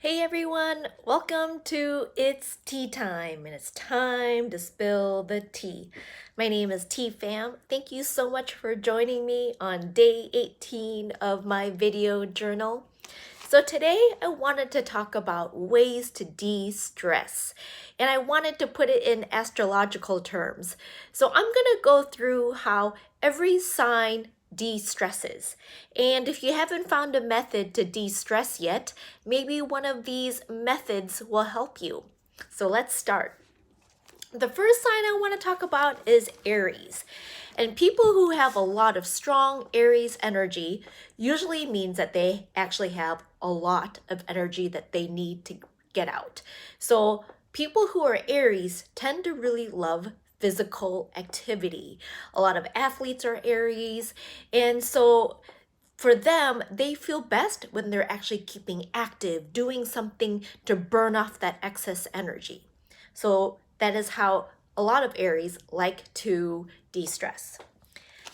Hey everyone, welcome to It's Tea Time, and it's time to spill the tea. My name is Tea Fam. Thank you so much for joining me on day 18 of my video journal. So today I wanted to talk about ways to de-stress, and I wanted to put it in astrological terms. So I'm going to go through how every sign de-stresses. And if you haven't found a method to de-stress yet, maybe one of these methods will help you. So let's start. The first sign I want to talk about is Aries. And people who have a lot of strong Aries energy usually means that they actually have a lot of energy that they need to get out. So people who are Aries tend to really love physical activity. A lot of athletes are Aries, and so for them, they feel best when they're actually keeping active, doing something to burn off that excess energy. So that is how a lot of Aries like to de-stress.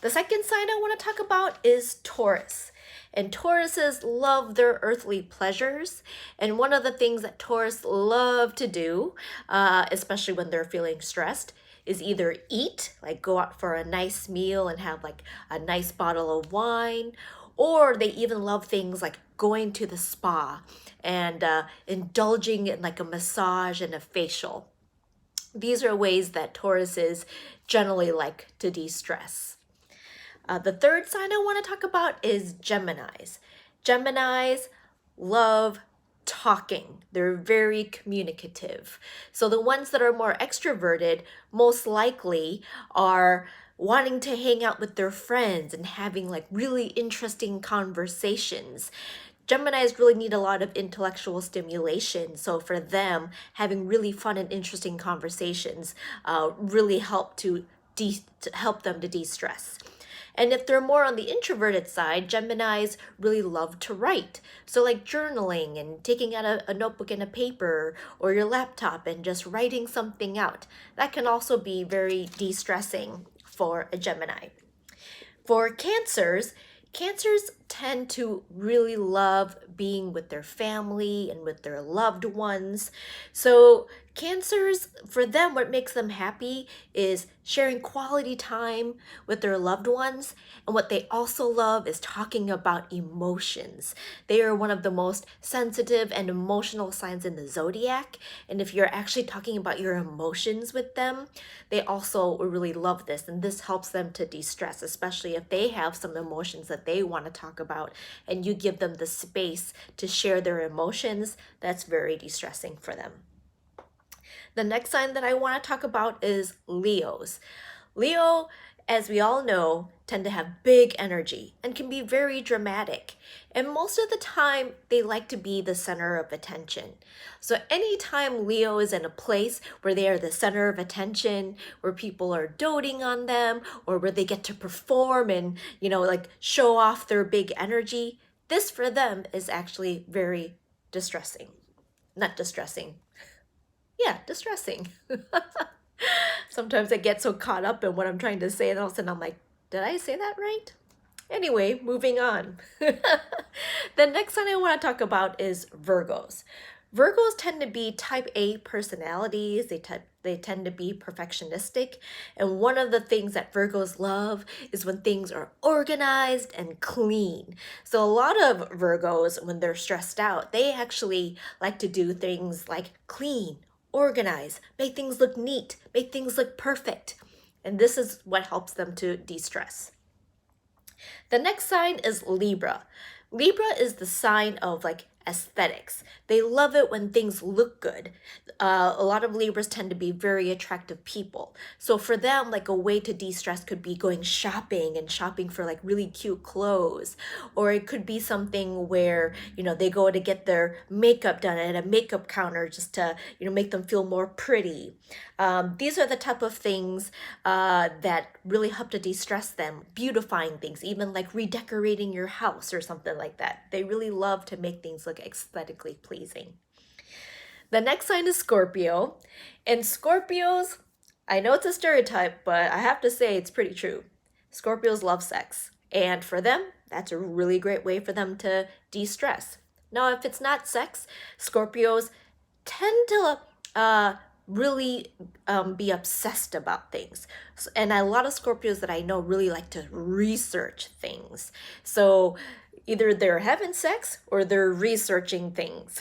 The second sign I want to talk about is Taurus. And Tauruses love their earthly pleasures. And one of the things that Taurus love to do, especially when they're feeling stressed, is either eat, like go out for a nice meal and have like a nice bottle of wine, or they even love things like going to the spa and indulging in like a massage and a facial. These are ways that Tauruses generally like to de-stress. The third sign I want to talk about is Geminis. Geminis love talking. They're very communicative. So the ones that are more extroverted most likely are wanting to hang out with their friends and having like really interesting conversations. Geminis really need a lot of intellectual stimulation. So for them, having really fun and interesting conversations really help them to de-stress. And if they're more on the introverted side, Geminis really love to write. So like journaling and taking out a notebook and a paper or your laptop and just writing something out. That can also be very de-stressing for a Gemini. For Cancers, Cancers tend to really love being with their family and with their loved ones. So Cancers, for them, what makes them happy is sharing quality time with their loved ones. And what they also love is talking about emotions. They are one of the most sensitive and emotional signs in the zodiac. And if you're actually talking about your emotions with them, they also really love this. And this helps them to de-stress, especially if they have some emotions that they want to talk about and you give them the space to share their emotions. That's very de-stressing for them. The next sign that I want to talk about is Leos. Leo, as we all know, tend to have big energy and can be very dramatic. And most of the time, they like to be the center of attention. So anytime Leo is in a place where they are the center of attention, where people are doting on them, or where they get to perform and, like show off their big energy, this for them is actually very distressing. Not distressing. Yeah, distressing. Sometimes I get so caught up in what I'm trying to say, and all of a sudden I'm like, did I say that right? Anyway, moving on. The next one I want to talk about is Virgos. Virgos tend to be type A personalities. They tend to be perfectionistic. And one of the things that Virgos love is when things are organized and clean. So a lot of Virgos, when they're stressed out, they actually like to do things like clean, organize, make things look neat, make things look perfect. And this is what helps them to de-stress. The next sign is Libra. Libra is the sign of like aesthetics. They love it when things look good. A lot of Libras tend to be very attractive people. So for them, like a way to de-stress could be going shopping and shopping for like really cute clothes. Or it could be something where, they go to get their makeup done at a makeup counter just to, make them feel more pretty. These are the type of things that really help to de-stress them. Beautifying things, even like redecorating your house or something like that. They really love to make things look aesthetically pleasing. The next sign is Scorpio. And Scorpios, I know it's a stereotype, but I have to say it's pretty true. Scorpios love sex. And for them, that's a really great way for them to de-stress. Now, if it's not sex, Scorpios tend to really be obsessed about things. And a lot of Scorpios that I know really like to research things. So either they're having sex or they're researching things.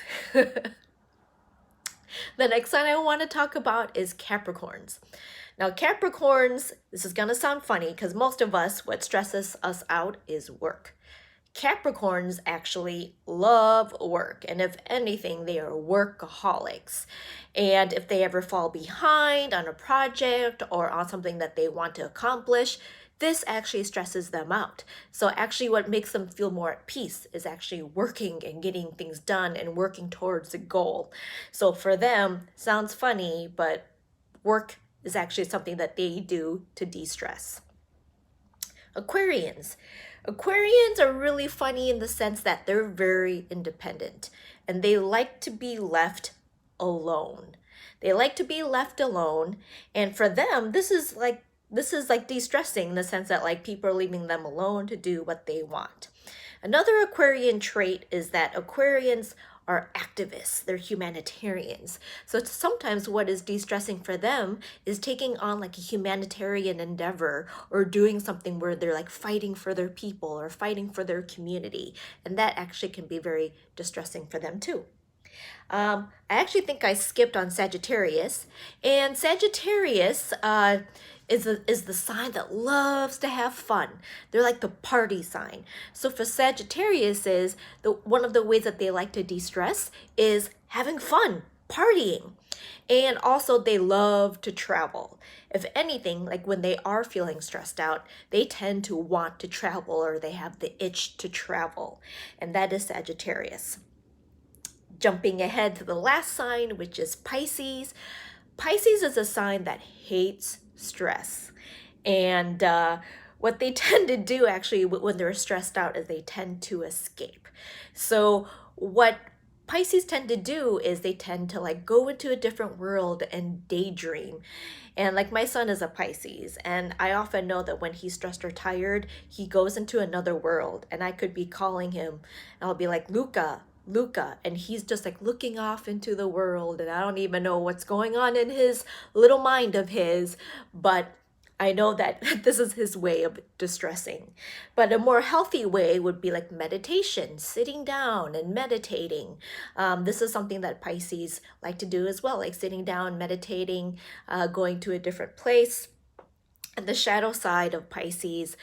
The next sign I want to talk about is Capricorns. Now, Capricorns, this is going to sound funny because most of us, what stresses us out is work. Capricorns actually love work, and if anything, they are workaholics. And if they ever fall behind on a project or on something that they want to accomplish, this actually stresses them out. So actually what makes them feel more at peace is actually working and getting things done and working towards a goal. So for them, sounds funny, but work is actually something that they do to de-stress. Aquarians. Aquarians are really funny in the sense that they're very independent and they like to be left alone. They like to be left alone, and for them, this is like de-stressing in the sense that like people are leaving them alone to do what they want. Another Aquarian trait is that Aquarians are activists, they're humanitarians. So sometimes what is de-stressing for them is taking on like a humanitarian endeavor or doing something where they're like fighting for their people or fighting for their community. And that actually can be very distressing for them too. I actually think I skipped on Sagittarius, and Sagittarius is the sign that loves to have fun. They're like the party sign. So for Sagittarius, is one of the ways that they like to de-stress is having fun, partying. And also they love to travel. If anything, like when they are feeling stressed out, they tend to want to travel or they have the itch to travel. And that is Sagittarius. Jumping ahead to the last sign, which is Pisces. Pisces is a sign that hates stress. And what they tend to do actually when they're stressed out is they tend to escape. So what Pisces tend to do is they tend to like go into a different world and daydream. And like my son is a Pisces, and I often know that when he's stressed or tired, he goes into another world, and I could be calling him and I'll be like, Luca, and he's just like looking off into the world, and I don't even know what's going on in his little mind of his, but I know that this is his way of distressing. But a more healthy way would be like meditation, sitting down and meditating. This is something that Pisces like to do as well, like sitting down, meditating, going to a different place. And the shadow side of Pisces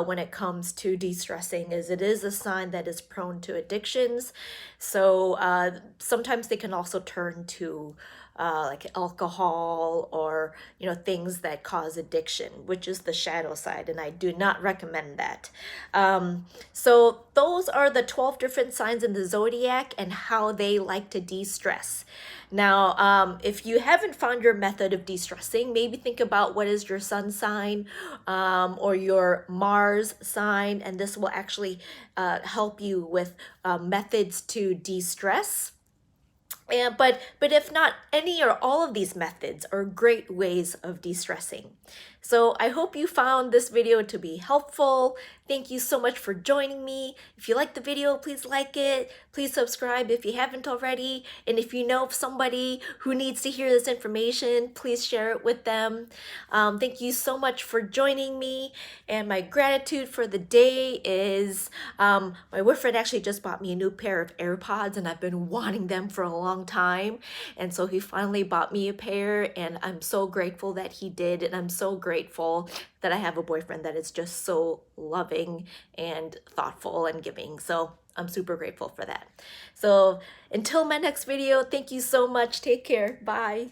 when it comes to de-stressing is it is a sign that is prone to addictions. So sometimes they can also turn to like alcohol or things that cause addiction, which is the shadow side, and I do not recommend that. So those are the 12 different signs in the zodiac and how they like to de-stress. Now, if you haven't found your method of de-stressing, maybe think about what is your sun sign or your Mars sign, and this will actually help you with methods to de-stress. But if not, any or all of these methods are great ways of de-stressing. So I hope you found this video to be helpful. Thank you so much for joining me. If you liked the video, please like it. Please subscribe if you haven't already. And if you know of somebody who needs to hear this information, please share it with them. Thank you so much for joining me. And my gratitude for the day is my boyfriend actually just bought me a new pair of AirPods, and I've been wanting them for a long time. And so he finally bought me a pair, and I'm so grateful that he did. And I'm so grateful that I have a boyfriend that is just so loving and thoughtful and giving. So I'm super grateful for that. So until my next video, thank you so much. Take care. Bye.